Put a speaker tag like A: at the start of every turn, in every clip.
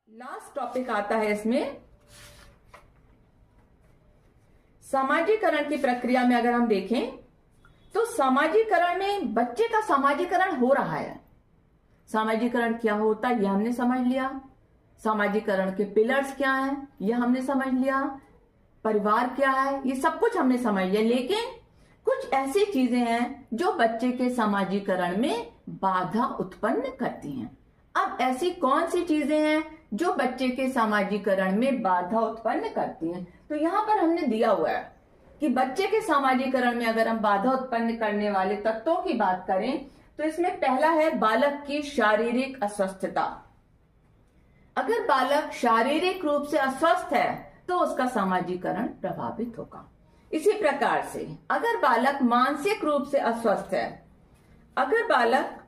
A: Last topic आता है इसमें सामाजिकरण की प्रक्रिया में। अगर हम देखें तो सामाजिकरण में बच्चे का सामाजिकरण हो रहा है। सामाजिकरण क्या होता है यह हमने समझ लिया, सामाजिकरण के पिलर्स क्या हैं यह हमने समझ लिया, परिवार क्या है ये सब कुछ हमने समझ लिया। लेकिन कुछ ऐसी चीजें हैं जो बच्चे के सामाजिकरण में बाधा उत्पन्न करती हैं। अब ऐसी कौन सी चीजें हैं जो बच्चे के सामाजिकरण में बाधा उत्पन्न करती हैं? तो यहां पर हमने दिया हुआ है कि बच्चे के सामाजिकरण में अगर हम बाधा उत्पन्न करने वाले तत्वों की बात करें तो इसमें पहला है बालक की शारीरिक अस्वस्थता। अगर बालक शारीरिक रूप से अस्वस्थ है तो उसका सामाजिकरण प्रभावित होगा। इसी प्रकार से अगर बालक मानसिक रूप से अस्वस्थ है, अगर बालक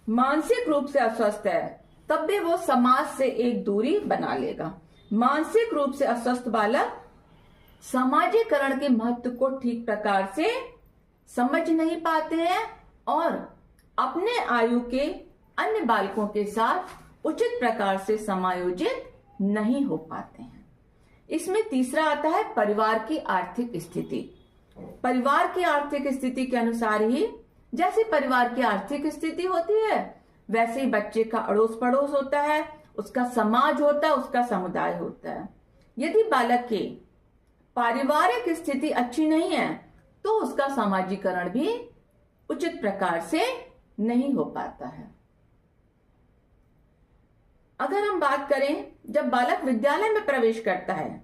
A: मानसिक रूप से अस्वस्थ है तब भी वो समाज से एक दूरी बना लेगा। मानसिक रूप से अस्वस्थ बालक सामाजिकरण के महत्व को ठीक प्रकार से समझ नहीं पाते हैं और अपने आयु के अन्य बालकों के साथ उचित प्रकार से समायोजित नहीं हो पाते हैं। इसमें तीसरा आता है परिवार की आर्थिक स्थिति। परिवार की आर्थिक स्थिति के अनुसार ही जैसे परिवार की आर्थिक स्थिति होती है वैसे ही बच्चे का अड़ोस पड़ोस होता है, उसका समाज होता है, उसका समुदाय होता है। यदि बालक की पारिवारिक स्थिति अच्छी नहीं है तो उसका सामाजिकरण भी उचित प्रकार से नहीं हो पाता है। अगर हम बात करें जब बालक विद्यालय में प्रवेश करता है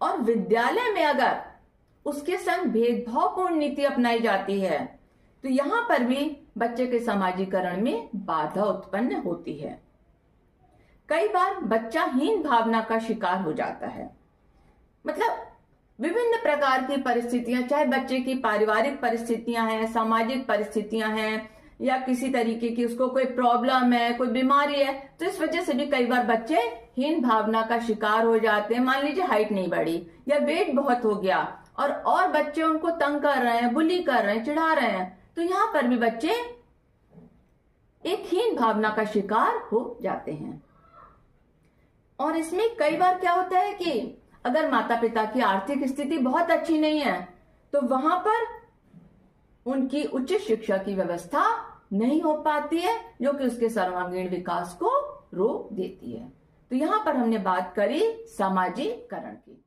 A: और विद्यालय में अगर उसके संग भेदभावपूर्ण नीति अपनाई जाती है तो यहां पर भी बच्चे के सामाजिकरण में बाधा उत्पन्न होती है। कई बार बच्चा हीन भावना का शिकार हो जाता है। मतलब विभिन्न प्रकार की परिस्थितियां, चाहे बच्चे की पारिवारिक परिस्थितियां हैं, सामाजिक परिस्थितियां हैं या किसी तरीके की उसको कोई प्रॉब्लम है, कोई बीमारी है, तो इस वजह से भी कई बार बच्चे हीन भावना का शिकार हो जाते हैं। मान लीजिए हाइट नहीं बढ़ी या वेट बहुत हो गया और बच्चे उनको तंग कर रहे हैं, बुली कर रहे हैं, चिढ़ा रहे हैं, तो यहां पर भी बच्चे एक हीन भावना का शिकार हो जाते हैं। और इसमें कई बार क्या होता है कि अगर माता पिता की आर्थिक स्थिति बहुत अच्छी नहीं है तो वहां पर उनकी उचित शिक्षा की व्यवस्था नहीं हो पाती है जो कि उसके सर्वांगीण विकास को रोक देती है। तो यहां पर हमने बात करी सामाजिकरण की।